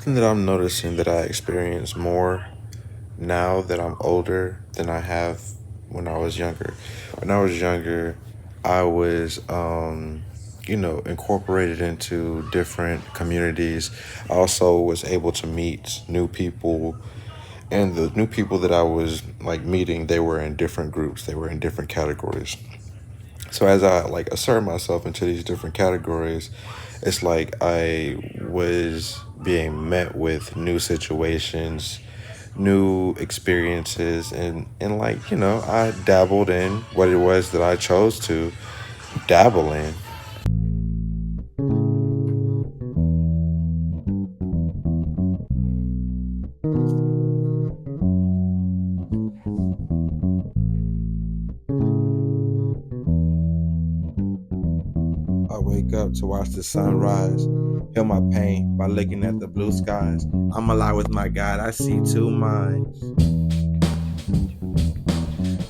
Something that I'm noticing that I experience more now that I'm older than I have when I was younger. When I was younger, I was, incorporated into different communities. I also was able to meet new people, and the new people that I was like meeting, they were in different groups. They were in different categories. So as I like assert myself into these different categories, it's like I was being met with new situations, new experiences, and like, I dabbled in what it was that I chose to dabble in. I wake up to watch the sunrise, heal my pain by looking at the blue skies. I'm alive with my God, I see two minds.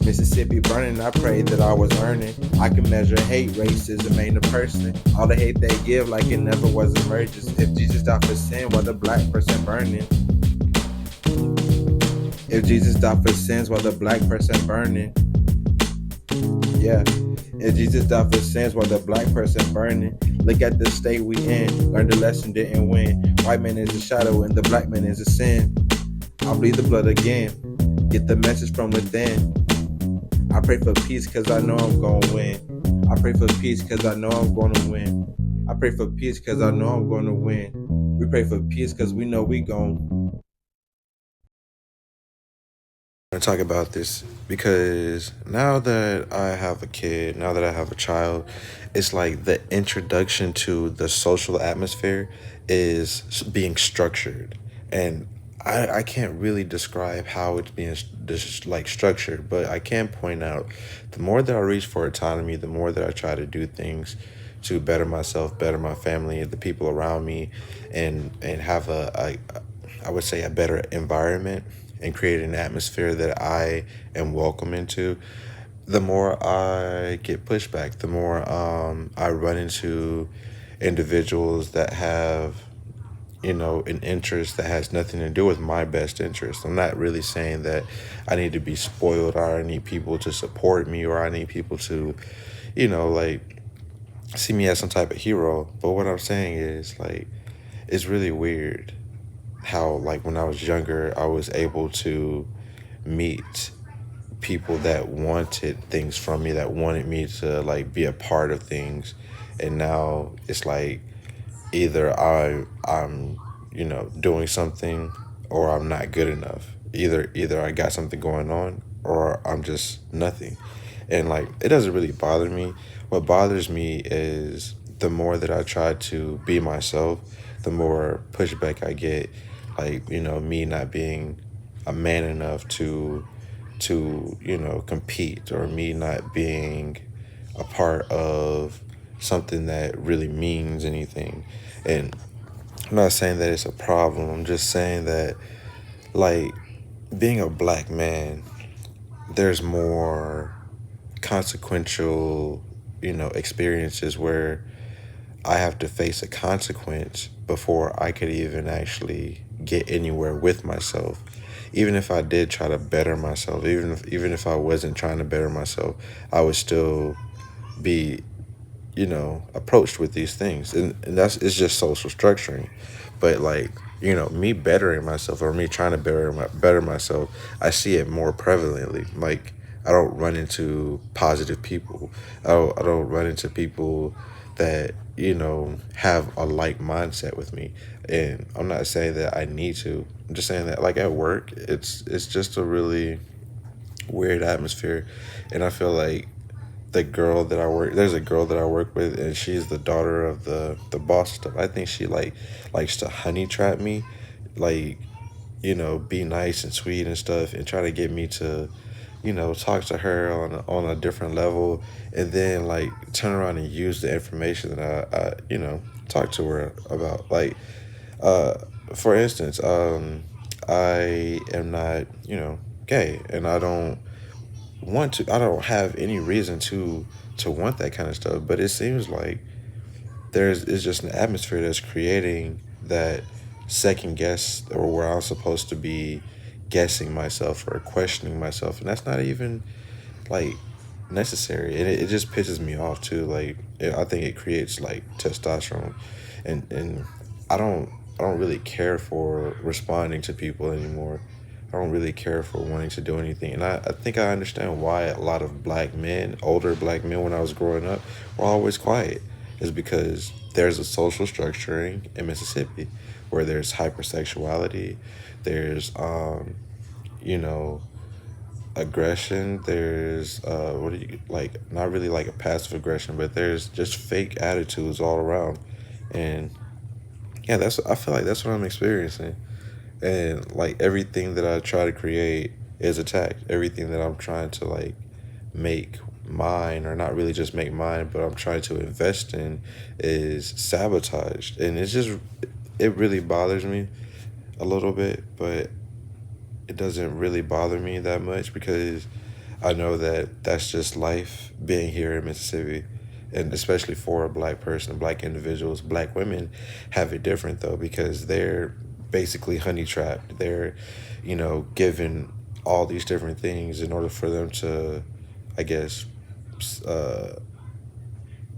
Mississippi burning, I prayed that I was earning. I can measure hate, racism ain't a person. All the hate they give like it never was emergence. If Jesus died for sin, why the black person burning? If Jesus died for sins, why the black person burning? Yeah. If Jesus died for sins, why the black person burning? Look at the state we in. Learn the lesson, didn't win. White man is a shadow and the black man is a sin. I'll bleed the blood again. Get the message from within. I pray for peace cause I know I'm gonna win. I pray for peace cause I know I'm gonna win. I pray for peace cause I know I'm gonna win. We pray for peace cause we know we gon' talk about this because now that I have a kid, now that I have a child, it's like the introduction to the social atmosphere is being structured. And I can't really describe how it's being like structured, but I can point out the more that I reach for autonomy, the more that I try to do things to better myself, better my family, the people around me, and have I would say a better environment and create an atmosphere that I am welcome into, the more I get pushback, the more I run into individuals that have, an interest that has nothing to do with my best interest. I'm not really saying that I need to be spoiled or I need people to support me or I need people to, like see me as some type of hero. But what I'm saying is like, it's really weird how like when I was younger, I was able to meet people that wanted things from me, that wanted me to like be a part of things. And now it's like either I'm doing something or I'm not good enough. Either I got something going on or I'm just nothing. And like it doesn't really bother me. What bothers me is the more that I try to be myself, the more pushback I get, like, me not being a man enough to compete, or me not being a part of something that really means anything. And I'm not saying that it's a problem. I'm just saying that, like, being a black man, there's more consequential, experiences where I have to face a consequence before I could even actually get anywhere with myself. Even if I did try to better myself, even if I wasn't trying to better myself, I would still be, approached with these things. And that's it's just social structuring. But like, me bettering myself or me trying to better myself, I see it more prevalently. Like I don't run into positive people. I don't run into people that, have a like mindset with me. And I'm not saying that I need to. I'm just saying that like at work, it's just a really weird atmosphere. And I feel like there's a girl that I work with, and she's the daughter of the boss stuff. I think she like likes to honey trap me, like, be nice and sweet and stuff, and try to get me to, talk to her on a different level, and then like turn around and use the information that I talk to her about. Like, uh, for instance, I am not, gay, and I don't have any reason to want that kind of stuff. But it seems like it's just an atmosphere that's creating that second guess, or where I'm supposed to be guessing myself or questioning myself, and that's not even like necessary, and it just pisses me off too. Like I think it creates like testosterone, and I don't I don't really care for responding to people anymore. I don't really care for wanting to do anything, and I think I understand why a lot of black men, older black men, when I was growing up, were always quiet. Is because there's a social structuring in Mississippi where there's hypersexuality, there's you know aggression, there's what do you like, not really like a passive aggression, but there's just fake attitudes all around. And yeah, that's I feel like that's what I'm experiencing. And like everything that I try to create is attacked. Everything that I'm trying to like make mine, or not really just make mine, but I'm trying to invest in, is sabotaged. And it's just, it really bothers me a little bit, but it doesn't really bother me that much because I know that that's just life being here in Mississippi. And especially for a black person, black individuals, black women have it different though, because they're basically honey trapped. They're, given all these different things in order for them to, I guess, uh,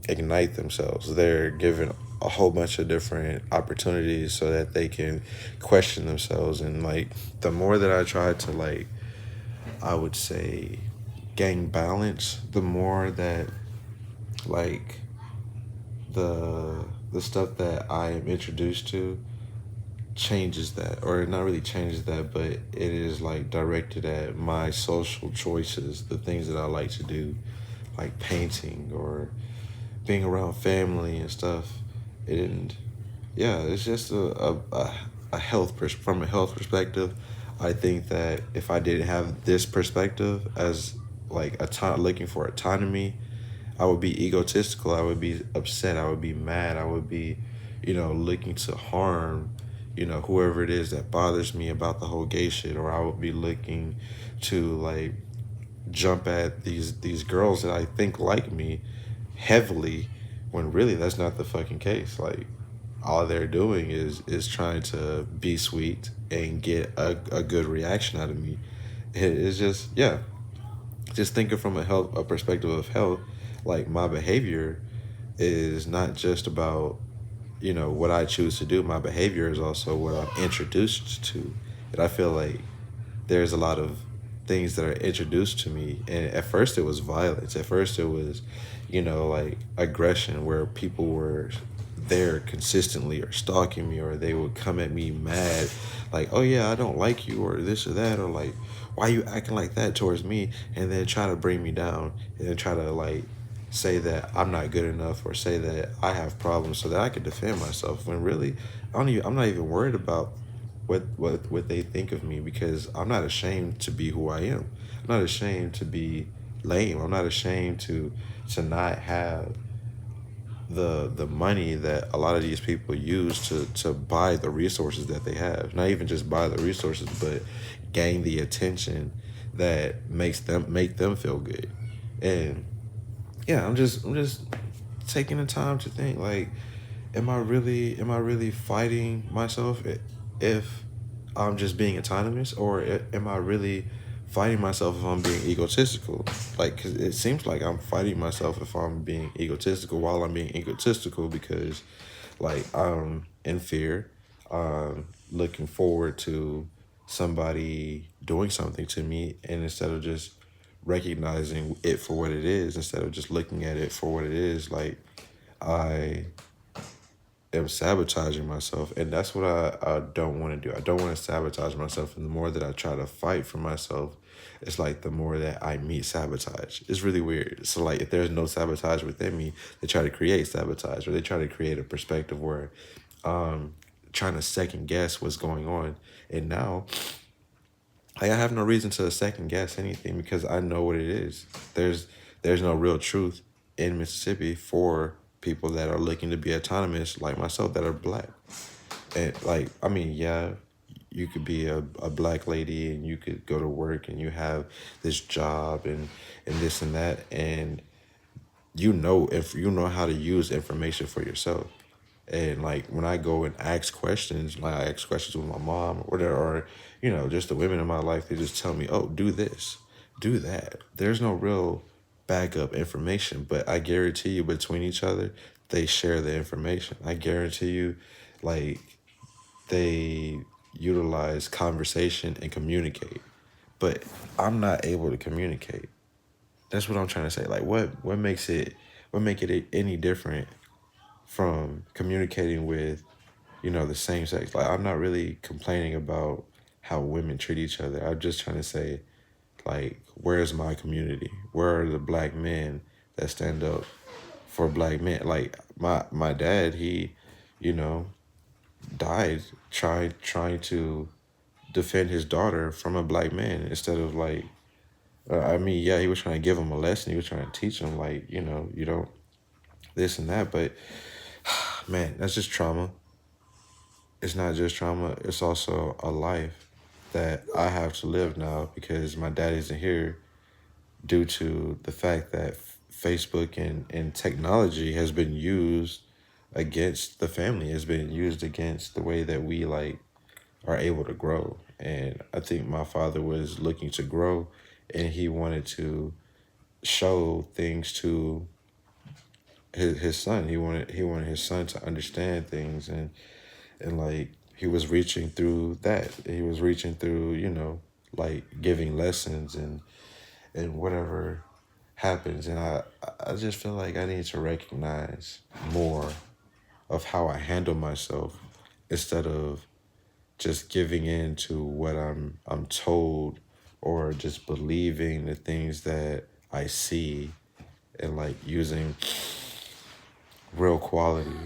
ignite themselves. They're given a whole bunch of different opportunities so that they can question themselves. And like, the more that I try to, like, I would say, gain balance, the more that, like, the stuff that I am introduced to changes that, or not really changes that, but it is like directed at my social choices, the things that I like to do, like painting or being around family and stuff. And yeah, it's just a from a health perspective. I think that if I didn't have this perspective as like a time looking for autonomy, I would be egotistical. I would be upset. I would be mad. I would be, looking to harm, whoever it is that bothers me about the whole gay shit. Or I would be looking to like jump at these girls that I think like me heavily, when really that's not the fucking case. Like, all they're doing is trying to be sweet and get a good reaction out of me. It's just, yeah, just thinking from a perspective of health. Like, my behavior is not just about, what I choose to do. My behavior is also what I'm introduced to. And I feel like there's a lot of things that are introduced to me, and at first it was violence. At first it was, like aggression, where people were there consistently, or stalking me, or they would come at me mad, like, oh yeah, I don't like you, or this or that, or like, why you acting like that towards me, and then try to bring me down, and then try to like say that I'm not good enough, or say that I have problems so that I can defend myself, when really I'm not even worried about what they think of me, because I'm not ashamed to be who I am. I'm not ashamed to be lame. I'm not ashamed to not have the money that a lot of these people use to buy the resources that they have. Not even just buy the resources, but gain the attention that make them feel good. And yeah, I'm just taking the time to think, like, am I really fighting myself if I'm just being autonomous, or am I really fighting myself if I'm being egotistical? Like, 'cause it seems like I'm fighting myself if I'm being egotistical, while I'm being egotistical because, like, I'm in fear, looking forward to somebody doing something to me, and instead of just recognizing it for what it is, instead of just looking at it for what it is, like, I am sabotaging myself. And that's what I don't want to do. I don't want to sabotage myself. And the more that I try to fight for myself, it's like the more that I meet sabotage. It's really weird. So like, if there's no sabotage within me, they try to create sabotage, or they try to create a perspective where trying to second guess what's going on. And now, like, I have no reason to second guess anything, because I know what it is. There's no real truth in Mississippi for people that are looking to be autonomous, like myself, that are black. And like, I mean, yeah, you could be a black lady, and you could go to work, and you have this job, and this and that, and if you know how to use information for yourself. And like when I go and ask questions, like I ask questions with my mom or whatever, or just the women in my life, they just tell me, "Oh, do this, do that." There's no real backup information, but I guarantee you, between each other, they share the information. I guarantee you, like they utilize conversation and communicate. But I'm not able to communicate. That's what I'm trying to say. Like what make it any different from communicating with the same sex. Like I'm not really complaining about how women treat each other. I'm just trying to say, like, where's my community? Where are the black men that stand up for black men? Like my dad, he, you know, died trying to defend his daughter from a black man instead of like I mean, yeah, he was trying to give him a lesson. He was trying to teach him, like, you don't this and that. But man, that's just trauma. It's not just trauma, it's also a life that I have to live now because my dad isn't here due to the fact that Facebook and technology has been used against the family, has been used against the way that we like are able to grow. And I think my father was looking to grow and he wanted to show things to his son. He wanted his son to understand things and like he was reaching through that. He was reaching through, like giving lessons and whatever happens. And I just feel like I need to recognize more of how I handle myself instead of just giving in to what I'm told or just believing the things that I see and like using real quality,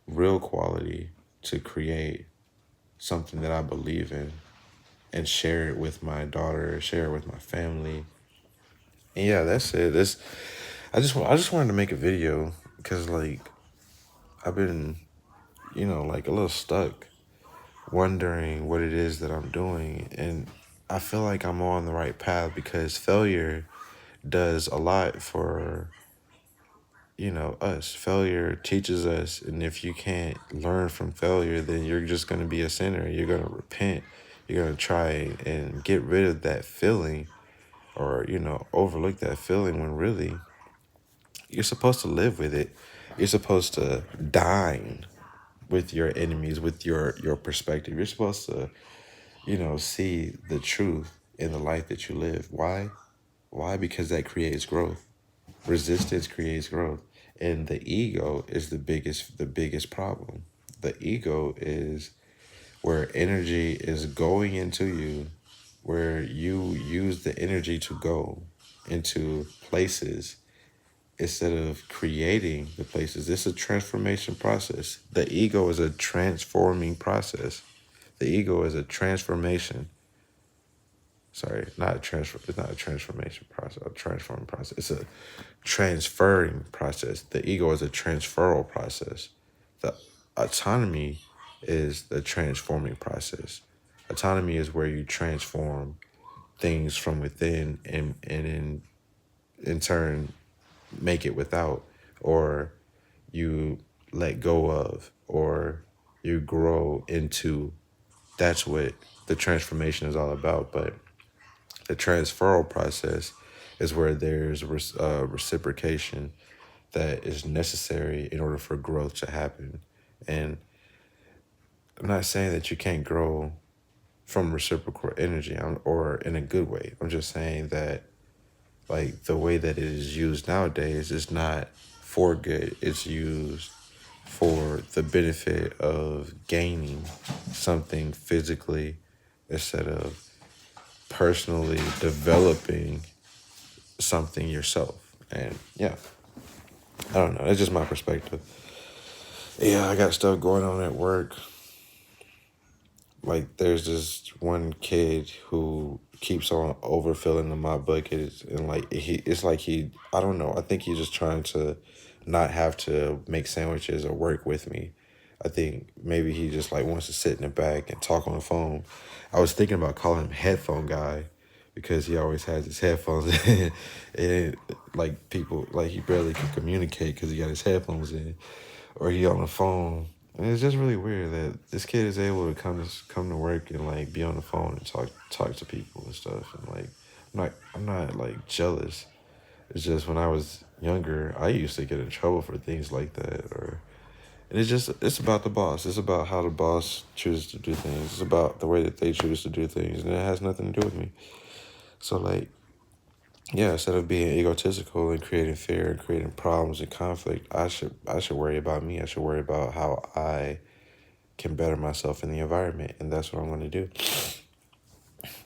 real quality to create something that I believe in and share it with my daughter, share it with my family. And yeah, that's it. I just wanted to make a video because like I've been, like a little stuck wondering what it is that I'm doing and I feel like I'm on the right path because failure does a lot for us. Failure teaches us, and if you can't learn from failure, then you're just going to be a sinner. You're going to repent. You're going to try and get rid of that feeling or, overlook that feeling when really you're supposed to live with it. You're supposed to dine with your enemies, with your perspective. You're supposed to, see the truth in the life that you live. Why? Why? Because that creates growth. Resistance creates growth. And the ego is the biggest problem. The ego is where energy is going into you, where you use the energy to go into places instead of creating the places. It's a transformation process. The ego is a transforming process. The ego is a transformation. Sorry, not a transfer. It's not a transformation process. A transforming process. It's a transferring process. The ego is a transferal process. The autonomy is the transforming process. Autonomy is where you transform things from within and in turn make it without, or you let go of, or you grow into. That's what the transformation is all about. But the transferal process is where there's reciprocation that is necessary in order for growth to happen. And I'm not saying that you can't grow from reciprocal energy or in a good way. I'm just saying that like the way that it is used nowadays is not for good. It's used for the benefit of gaining something physically instead of personally developing something yourself. And yeah, I don't know. That's just my perspective. Yeah, I got stuff going on at work. Like there's this one kid who keeps on overfilling in my buckets and like it's like I don't know, I think he's just trying to not have to make sandwiches or work with me. I think maybe he just like wants to sit in the back and talk on the phone. I was thinking about calling him headphone guy because he always has his headphones in and like people like he barely can communicate because he got his headphones in or he on the phone And it's just really weird that this kid is able to come to work and like be on the phone and talk to people and stuff. And like I'm not like jealous. It's just when I was younger, I used to get in trouble for things like that. Or and it's about the boss. It's about how the boss chooses to do things. It's about the way that they choose to do things, and it has nothing to do with me. So like, yeah, instead of being egotistical and creating fear and creating problems and conflict, I should worry about me. I should worry about how I can better myself in the environment, and that's what I'm going to do.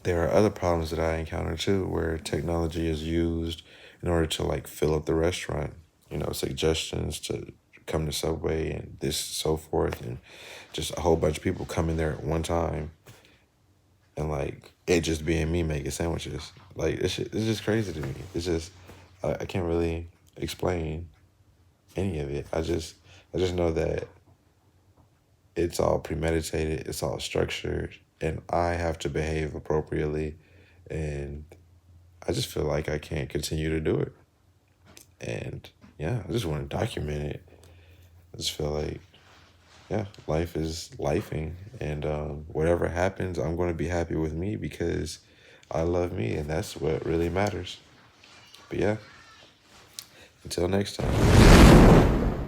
There are other problems that I encounter too, where technology is used in order to like fill up the restaurant. Suggestions to come to Subway and this so forth, and just a whole bunch of people coming there at one time, and like it just being me making sandwiches. Like it's just crazy to me. It's just I can't really explain any of it. I just know that it's all premeditated, it's all structured, and I have to behave appropriately. And I just feel like I can't continue to do it. And yeah, I just want to document it. I just feel like, yeah, life is lifing. And whatever happens, I'm going to be happy with me because I love me, and that's what really matters. But yeah, until next time.